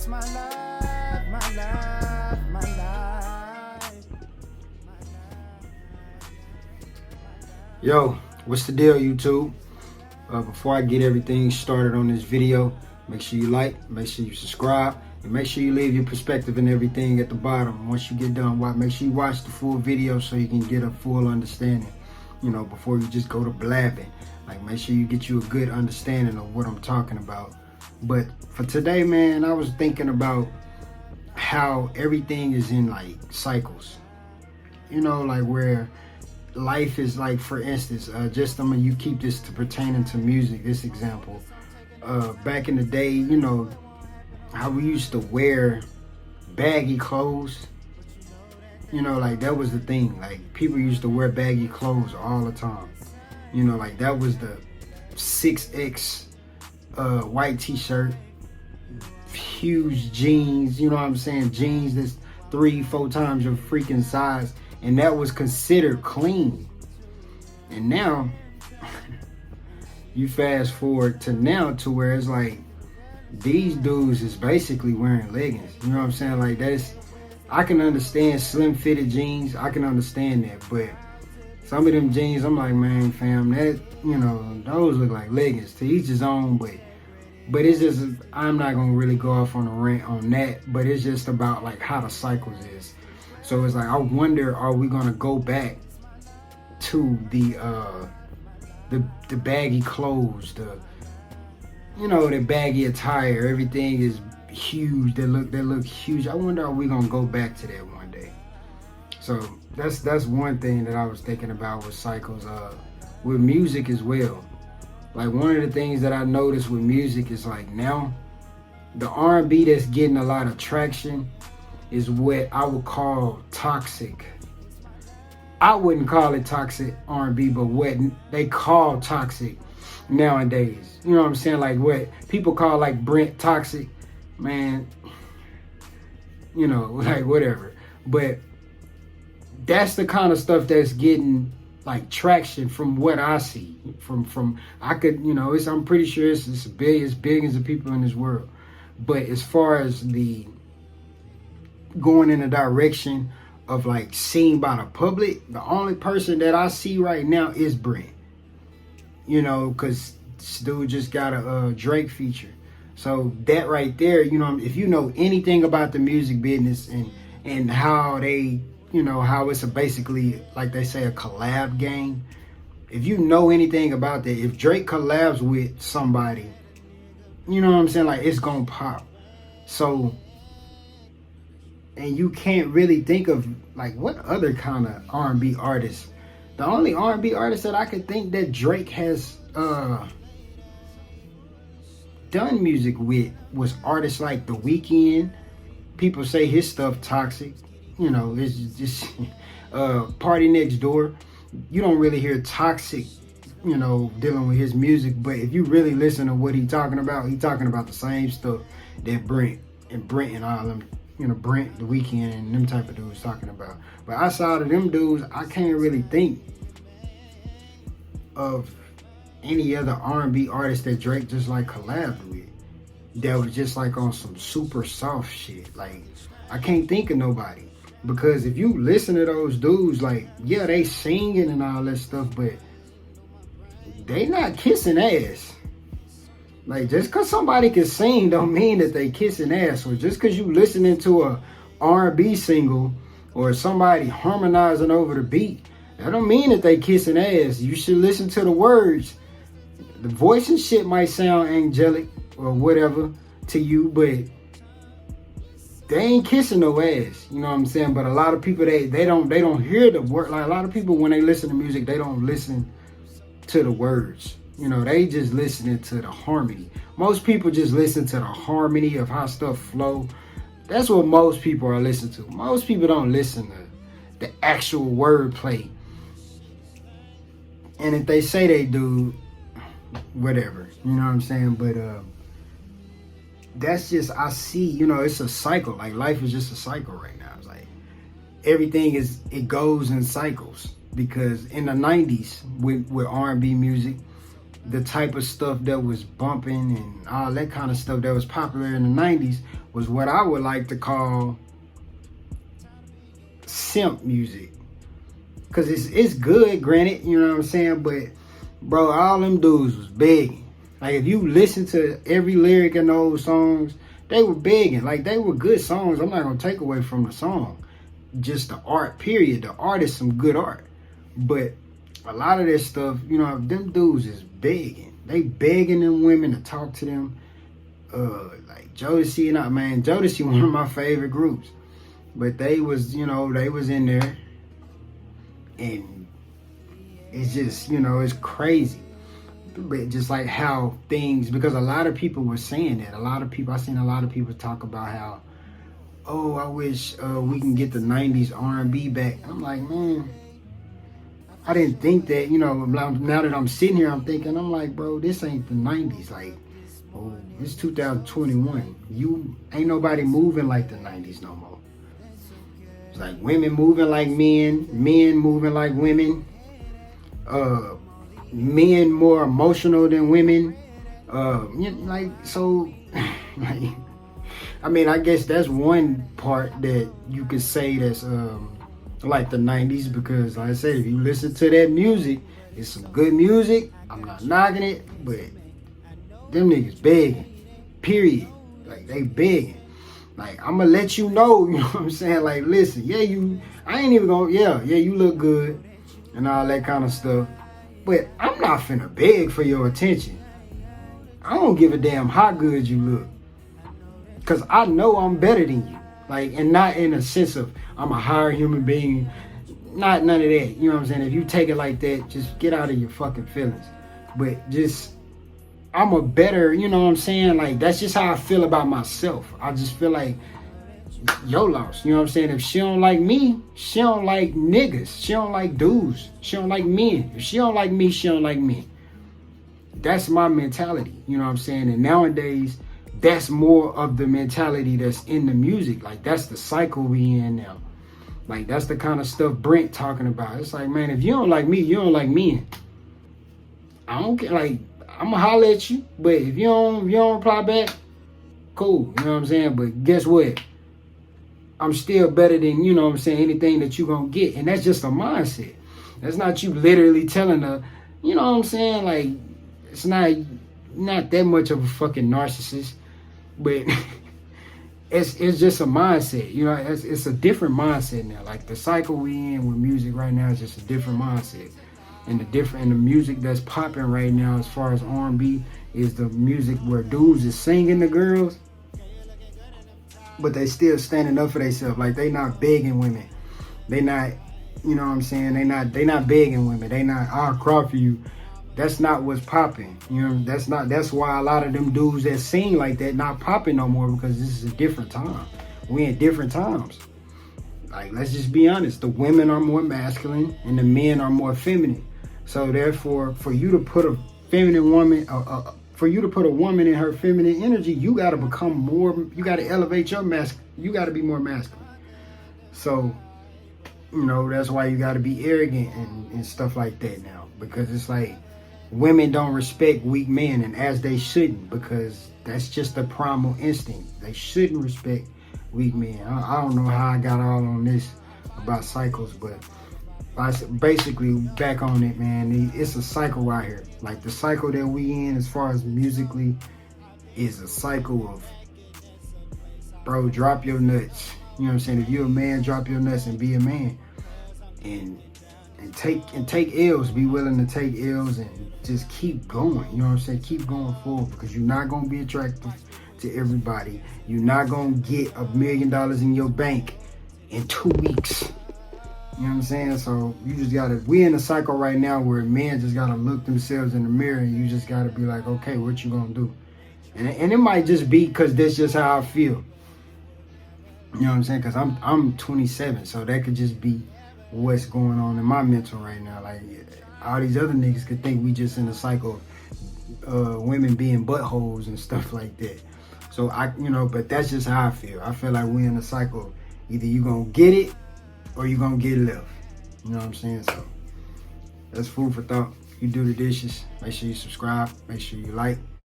It's my life, my life, my life. Yo, what's the deal, YouTube? Before I get everything started on this video, make sure you like, make sure you subscribe, and make sure you leave your perspective and everything at the bottom. Once you get done, make sure you watch the full video so you can get a full understanding, before you just go to blabbing. Like, make sure you get you a good understanding of what I'm talking about. But for today, man, I was thinking about how everything is in, like, cycles. Like where life is, like, for instance, you keep this to pertaining to music, this example. Back in the day, how we used to wear baggy clothes. Like, that was the thing. Like, people used to wear baggy clothes all the time. Like, that was the 6X white t-shirt, huge jeans, you know what I'm saying? Jeans that's 3-4 times your freaking size. And that was considered clean. And now, you fast forward to now to where it's like, these dudes is basically wearing leggings. You know what I'm saying? Like, I can understand slim fitted jeans. I can understand that. But some of them jeans, I'm like, man, fam, those look like leggings. To each his own, but it's just, I'm not going to really go off on a rant on that. But it's just about, like, how the cycles is. So it's like, I wonder, are we gonna go back to the baggy clothes, the baggy attire? Everything is huge. They look huge. I wonder, are we gonna go back to that one day? So that's one thing that I was thinking about with cycles. With music as well. Like, one of the things that I noticed with music is, like, now the R&B that's getting a lot of traction is what I would call toxic. I wouldn't call it toxic R&B, but what they call toxic nowadays. You know what I'm saying? Like, what people call, like, Brent toxic, man, like, whatever. But that's the kind of stuff that's getting, like, traction from what I see. I'm pretty sure it's billions of people in this world. But as far as the going in the direction of, like, seen by the public, the only person that I see right now is Brent. Because this dude just got a Drake feature. So that right there, if you know anything about the music business and how they, how it's basically, like they say, a collab game. If you know anything about that, if Drake collabs with somebody, you know what I'm saying? Like, it's gonna pop. So, and you can't really think of, like, what other kind of R&B artists. The only R&B artist that I could think that Drake has done music with was artists like The Weeknd. People say his stuff toxic. It's just Party Next Door. You don't really hear toxic, dealing with his music. But if you really listen to what he's talking about the same stuff that Brent and all them, Brent, The Weeknd, and them type of dudes talking about. But outside of them dudes, I can't really think of any other R&B artist that Drake just, like, collabed with that was just, like, on some super soft shit. Like, I can't think of nobody. Because if you listen to those dudes, like, yeah, they singing and all that stuff, but they not kissing ass. Like, just because somebody can sing don't mean that they kissing ass. Or just because you listening to a R&B single or somebody harmonizing over the beat, that don't mean that they kissing ass. You should listen to the words. The voice and shit might sound angelic or whatever to you, but they ain't kissing no ass. You know what I'm saying? But a lot of people, they don't hear the word. Like, a lot of people, when they listen to music, they don't listen to the words. They just listening to the harmony. Most people just listen to the harmony of how stuff flow. That's what most people are listening to. Most people don't listen to the actual wordplay. And if they say they do, whatever. You know what I'm saying? But that's just, I see, it's a cycle. Like, life is just a cycle right now. It's like everything it goes in cycles. Because in the 90s with R&B music, the type of stuff that was bumping and all that kind of stuff that was popular in the 90s was what I would like to call simp music. Cause it's good, granted, you know what I'm saying, but bro, all them dudes was begging. Like, if you listen to every lyric in those songs, they were begging. Like, they were good songs. I'm not gonna take away from the song, just the art, period. The art is some good art, but a lot of this stuff, you know, them dudes is begging. They begging them women to talk to them. Like Jodeci, Jodeci, one of my favorite groups. But they was, you know, they was in there. And it's just, you know, it's crazy. But just like how things, because a lot of people were saying that. I seen a lot of people talk about how, oh, I wish we can get the 90s R&B back. I'm like, man, I didn't think that, you know, now that I'm sitting here, I'm like, bro, this ain't the 90s. Like, oh, it's 2021. You ain't nobody moving like the 90s no more. It's like women moving like men moving like women, men more emotional than women. Like, so, like, I mean, I guess that's one part that you could say that's like the 90s, because like I said, if you listen to that music, it's some good music. I'm not knocking it, but them niggas begging, period. Like, they begging. Like, I'm gonna let you know, you know what I'm saying? Like, listen, I ain't even gonna, you look good and all that kind of stuff, but I'm not finna beg for your attention. I don't give a damn how good you look, because I know I'm better than you. Like, and not in a sense of I'm a higher human being, not none of that. You know what I'm saying? If you take it like that, just get out of your fucking feelings. But just, I'm a better, you know what I'm saying? Like, that's just how I feel about myself. I just feel like, your loss. You know what I'm saying? If she don't like me, she don't like niggas. She don't like dudes. She don't like men. If she don't like me, she don't like me. That's my mentality. You know what I'm saying? And nowadays, that's more of the mentality that's in the music. Like, that's the cycle we in now. Like, that's the kind of stuff Brent talking about. It's like, man, if you don't like me, you don't like me. I don't care. Like, I'm gonna holler at you, but if you don't reply back, cool. You know what I'm saying? But guess what? I'm still better than, you know what I'm saying, anything that you gonna get. And that's just a mindset. That's not you literally telling her, you know what I'm saying? Like, it's not that much of a fucking narcissist, but it's just a mindset. You know, it's a different mindset now. Like, the cycle we in with music right now is just a different mindset. And the music that's popping right now as far as R&B is the music where dudes is singing the girls, but they still standing up for themselves. Like, they not begging women. They not, you know what I'm saying? They not begging women. They not, I'll cry for you. That's not what's popping. You know, that's why a lot of them dudes that sing like that not popping no more, because this is a different time. We in different times. Like, let's just be honest. The women are more masculine and the men are more feminine. So therefore, for you to put a feminine woman, for you to put a woman in her feminine energy, you got to become more, you got to elevate your you got to be more masculine. So, you know, that's why you got to be arrogant and stuff like that now, because it's like, women don't respect weak men, and as they shouldn't, because that's just a primal instinct. They shouldn't respect weak men. I don't know how I got all on this about cycles, but basically back on it, man. It's a cycle out here. Like, the cycle that we in as far as musically is a cycle of, bro, drop your nuts. You know what I'm saying? If you're a man, drop your nuts and be a man. And take L's. Be willing to take L's and just keep going. You know what I'm saying? Keep going forward, because you're not gonna be attractive to everybody. You're not gonna get $1 million in your bank in 2 weeks. You know what I'm saying? So you just gotta, we in a cycle right now where men just gotta look themselves in the mirror, and you just gotta be like, okay, what you gonna do? And it might just be because that's just how I feel. You know what I'm saying? Because I'm 27, so that could just be what's going on in my mental right now. Like, all these other niggas could think we just in a cycle of women being buttholes and stuff like that. So but that's just how I feel. I feel like we in a cycle. Either you gonna get it or you gonna get left. You know what I'm saying? So that's food for thought. you do the dishes. Make sure you subscribe. Make sure you like.